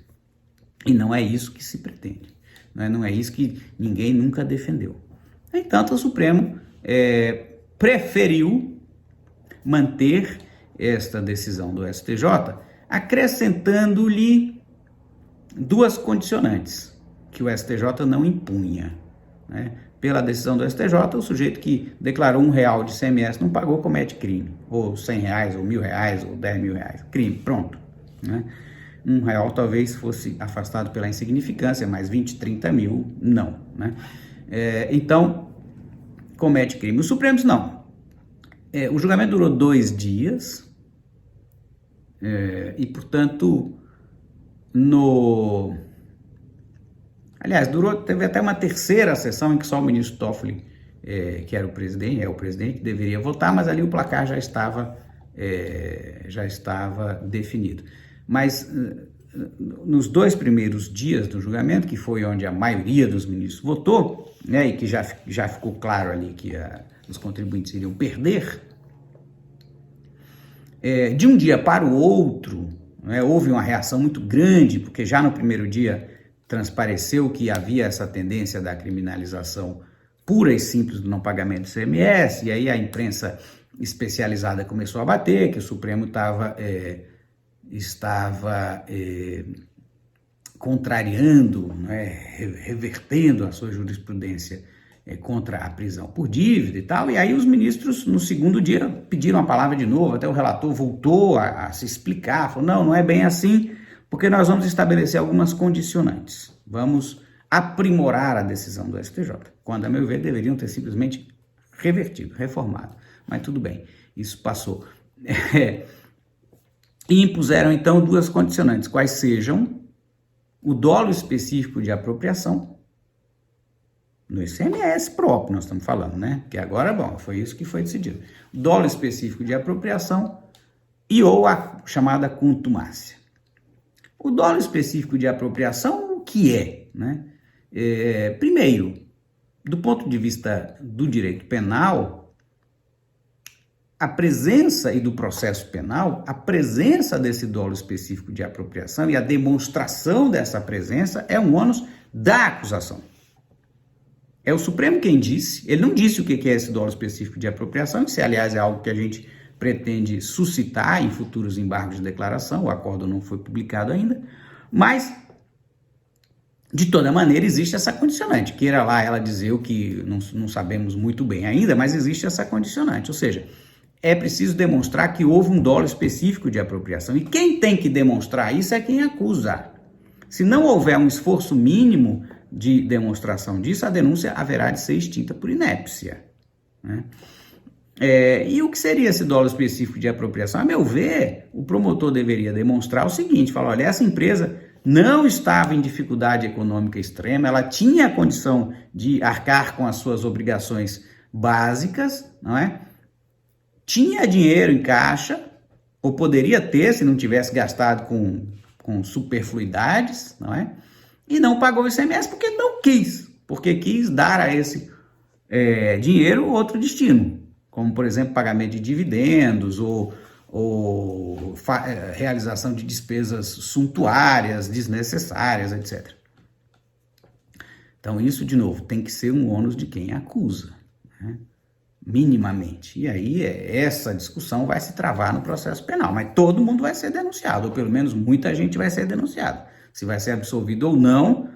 E não é isso que se pretende. Não é isso que ninguém nunca defendeu. No entanto, o Supremo preferiu manter esta decisão do STJ, acrescentando-lhe duas condicionantes que o STJ não impunha, né? Pela decisão do STJ, o sujeito que declarou R$1 de ICMS não pagou, comete crime. Ou R$100, ou R$1.000, ou R$10.000. Crime, pronto. Né? R$1 talvez fosse afastado pela insignificância, mas 20, 30 mil, não. Né? Então, comete crime. Os Supremos, não. O julgamento durou 2 dias e, portanto, Aliás, teve até uma terceira sessão em que só o ministro Toffoli, que era o presidente, deveria votar, mas ali o placar já estava definido. Mas nos 2 primeiros dias do julgamento, que foi onde a maioria dos ministros votou, né, e que já ficou claro ali que os contribuintes iriam perder, de um dia para o outro, né, houve uma reação muito grande, porque já no primeiro dia transpareceu que havia essa tendência da criminalização pura e simples do não pagamento do ICMS, e aí a imprensa especializada começou a bater, que o Supremo estava contrariando, né, revertendo a sua jurisprudência contra a prisão por dívida e tal, e aí os ministros no segundo dia pediram a palavra de novo, até o relator voltou a se explicar, falou, não é bem assim, porque nós vamos estabelecer algumas condicionantes. Vamos aprimorar a decisão do STJ, quando, a meu ver, deveriam ter simplesmente revertido, reformado. Mas tudo bem, isso passou. E impuseram, então, 2 condicionantes, quais sejam o dolo específico de apropriação, no ICMS próprio nós estamos falando, né? Que agora, bom, foi isso que foi decidido. O dolo específico de apropriação e ou a chamada contumácia. O dolo específico de apropriação, o que é? Né? Primeiro, do ponto de vista do direito penal, a presença e do processo penal, a presença desse dolo específico de apropriação e a demonstração dessa presença é um ônus da acusação. É o Supremo quem disse, ele não disse o que é esse dolo específico de apropriação, isso, aliás, é algo que a gente pretende suscitar em futuros embargos de declaração, o acordo não foi publicado ainda, mas, de toda maneira, existe essa condicionante, queira lá ela dizer o que não sabemos muito bem ainda, mas existe essa condicionante, ou seja, é preciso demonstrar que houve um dolo específico de apropriação, e quem tem que demonstrar isso é quem acusa. Se não houver um esforço mínimo de demonstração disso, a denúncia haverá de ser extinta por inépcia, né? E o que seria esse dolo específico de apropriação? A meu ver, o promotor deveria demonstrar o seguinte, falar, olha, essa empresa não estava em dificuldade econômica extrema, ela tinha a condição de arcar com as suas obrigações básicas, não é? Tinha dinheiro em caixa, ou poderia ter se não tivesse gastado com superfluidades, não é? E não pagou o ICMS porque não quis, porque quis dar a esse dinheiro outro destino, como, por exemplo, pagamento de dividendos ou realização de despesas suntuárias, desnecessárias, etc. Então, isso, de novo, tem que ser um ônus de quem acusa, né? Minimamente. E aí, essa discussão vai se travar no processo penal, mas todo mundo vai ser denunciado, ou pelo menos muita gente vai ser denunciada. Se vai ser absolvido ou não,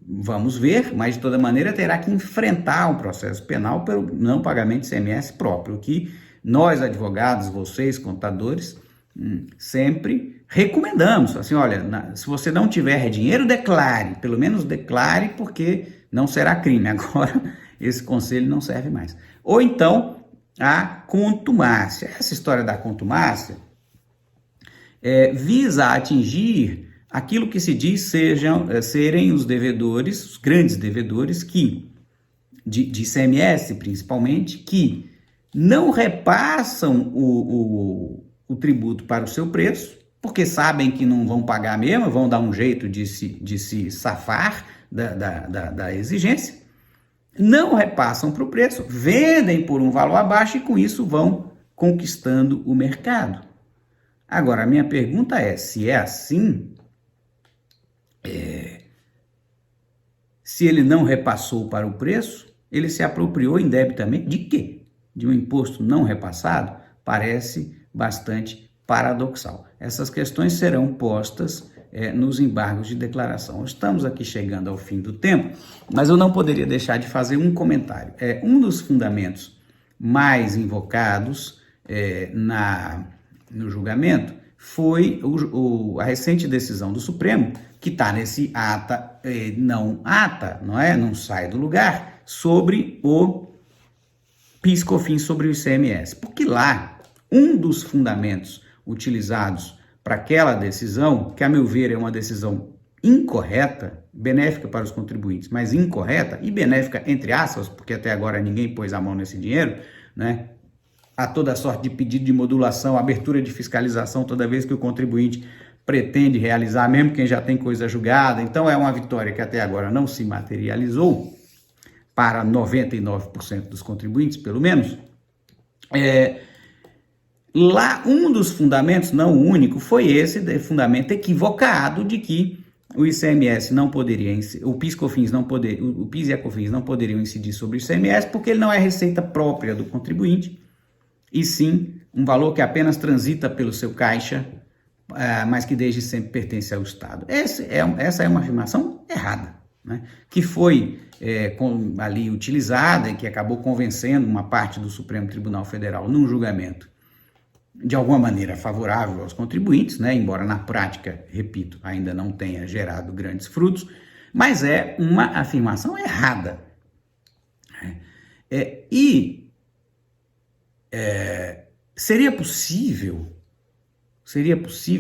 vamos ver, mas de toda maneira terá que enfrentar um processo penal pelo não pagamento de ICMS próprio, o que Nós, advogados, vocês, contadores, sempre recomendamos, assim, olha, se você não tiver dinheiro, declare, pelo menos declare, porque não será crime. Agora, esse conselho não serve mais. Ou então, a contumácia. Essa história da contumácia visa atingir aquilo que se diz serem os devedores, os grandes devedores, que de ICMS principalmente, que não repassam o tributo para o seu preço, porque sabem que não vão pagar mesmo, vão dar um jeito de se safar da exigência, não repassam para o preço, vendem por um valor abaixo e com isso vão conquistando o mercado. Agora, a minha pergunta é, se é assim, se ele não repassou para o preço, ele se apropriou indebitamente de quê? De um imposto não repassado? Parece bastante paradoxal. Essas questões serão postas nos embargos de declaração. Nos aqui chegando ao fim do tempo, mas eu não poderia deixar de fazer um comentário. Um dos fundamentos mais invocados no julgamento foi a recente decisão do Supremo, que está nesse ata, não sai do lugar, sobre o PIS/COFINS sobre o ICMS. Porque lá, um dos fundamentos utilizados para aquela decisão, que a meu ver é uma decisão incorreta, benéfica para os contribuintes, mas incorreta e benéfica entre aspas, porque até agora ninguém pôs a mão nesse dinheiro, né? Há toda sorte de pedido de modulação, abertura de fiscalização toda vez que o contribuinte pretende realizar, mesmo quem já tem coisa julgada. Então é uma vitória que até agora não se materializou para 99% dos contribuintes, pelo menos. Lá, um dos fundamentos, não o único, foi esse fundamento equivocado de que o ICMS não poderia, o PIS/COFINS não poderia, o PIS e a COFINS não poderiam incidir sobre o ICMS porque ele não é receita própria do contribuinte, e sim um valor que apenas transita pelo seu caixa, mas que desde sempre pertence ao Estado. Essa é uma afirmação errada, né? Que foi ali utilizada e que acabou convencendo uma parte do Supremo Tribunal Federal num julgamento de alguma maneira favorável aos contribuintes, né? Embora na prática, repito, ainda não tenha gerado grandes frutos, mas é uma afirmação errada. Seria possível,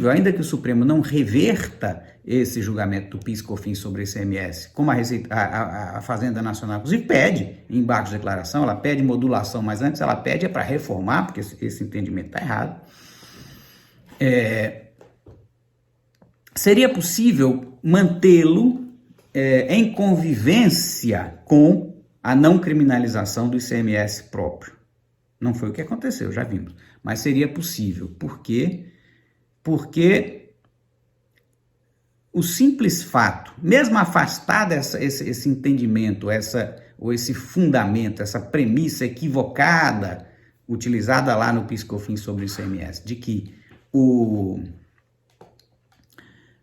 ainda que o Supremo não reverta esse julgamento do PIS/COFINS sobre o ICMS, como a Fazenda Nacional, inclusive, pede em embargos de declaração, ela pede modulação, mas antes ela pede para reformar, porque esse entendimento está errado. Seria possível mantê-lo em convivência com a não criminalização do ICMS próprio. Não foi o que aconteceu, já vimos, mas seria possível. Por quê? Porque o simples fato, mesmo afastado esse entendimento, ou esse fundamento, essa premissa equivocada utilizada lá no PIS/COFINS sobre o ICMS, de que o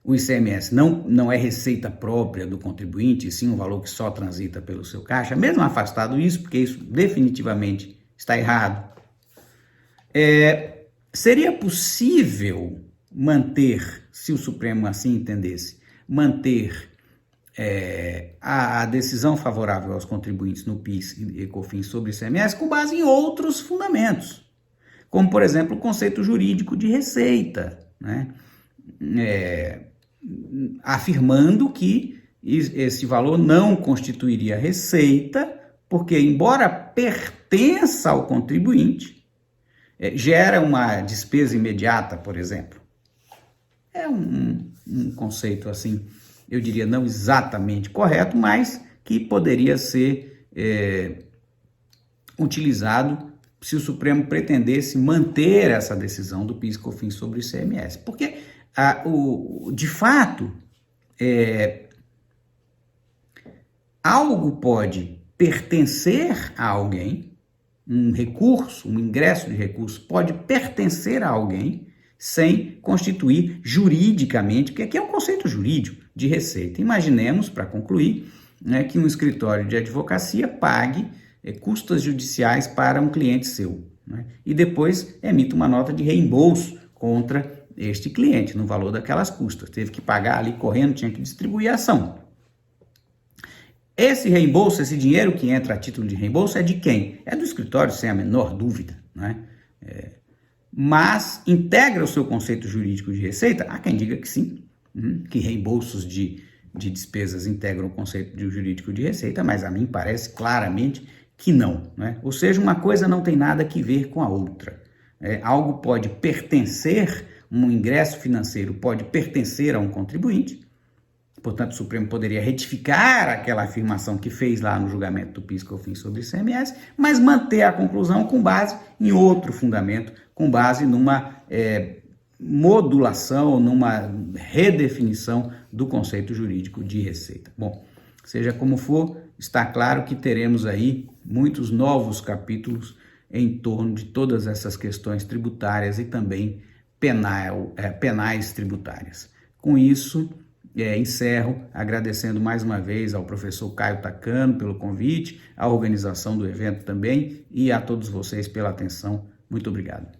ICMS não é receita própria do contribuinte, e sim um valor que só transita pelo seu caixa, mesmo afastado isso, porque isso definitivamente está errado, seria possível manter, se o Supremo assim entendesse, manter a decisão favorável aos contribuintes no PIS e COFINS sobre o ICMS com base em outros fundamentos, como, por exemplo, o conceito jurídico de receita, né? Afirmando que esse valor não constituiria receita, porque, embora pertença ao contribuinte, gera uma despesa imediata, por exemplo. É um conceito, assim, eu diria não exatamente correto, mas que poderia ser utilizado se o Supremo pretendesse manter essa decisão do PIS/COFINS sobre o ICMS. Porque, de fato, algo pode pertencer a alguém, um recurso, um ingresso de recurso pode pertencer a alguém sem constituir juridicamente, porque aqui é um conceito jurídico de receita. Imaginemos, para concluir, né, que um escritório de advocacia pague custas judiciais para um cliente seu, né? E depois emite uma nota de reembolso contra este cliente, no valor daquelas custas. Teve que pagar ali correndo, tinha que distribuir a ação. Esse reembolso, esse dinheiro que entra a título de reembolso é de quem? É do escritório, sem a menor dúvida, né? Mas integra o seu conceito jurídico de receita? Há quem diga que sim, que reembolsos de despesas integram o conceito de jurídico de receita, mas a mim parece claramente que não, né? Ou seja, uma coisa não tem nada que ver com a outra. Algo pode pertencer, um ingresso financeiro pode pertencer a um contribuinte, portanto, o Supremo poderia retificar aquela afirmação que fez lá no julgamento do PIS/COFINS sobre ICMS, mas manter a conclusão com base em outro fundamento, com base numa modulação, numa redefinição do conceito jurídico de receita. Bom, seja como for, está claro que teremos aí muitos novos capítulos em torno de todas essas questões tributárias e também penais tributárias. Com isso, encerro agradecendo mais uma vez ao professor Caio Takano pelo convite, à organização do evento também e a todos vocês pela atenção. Muito obrigado.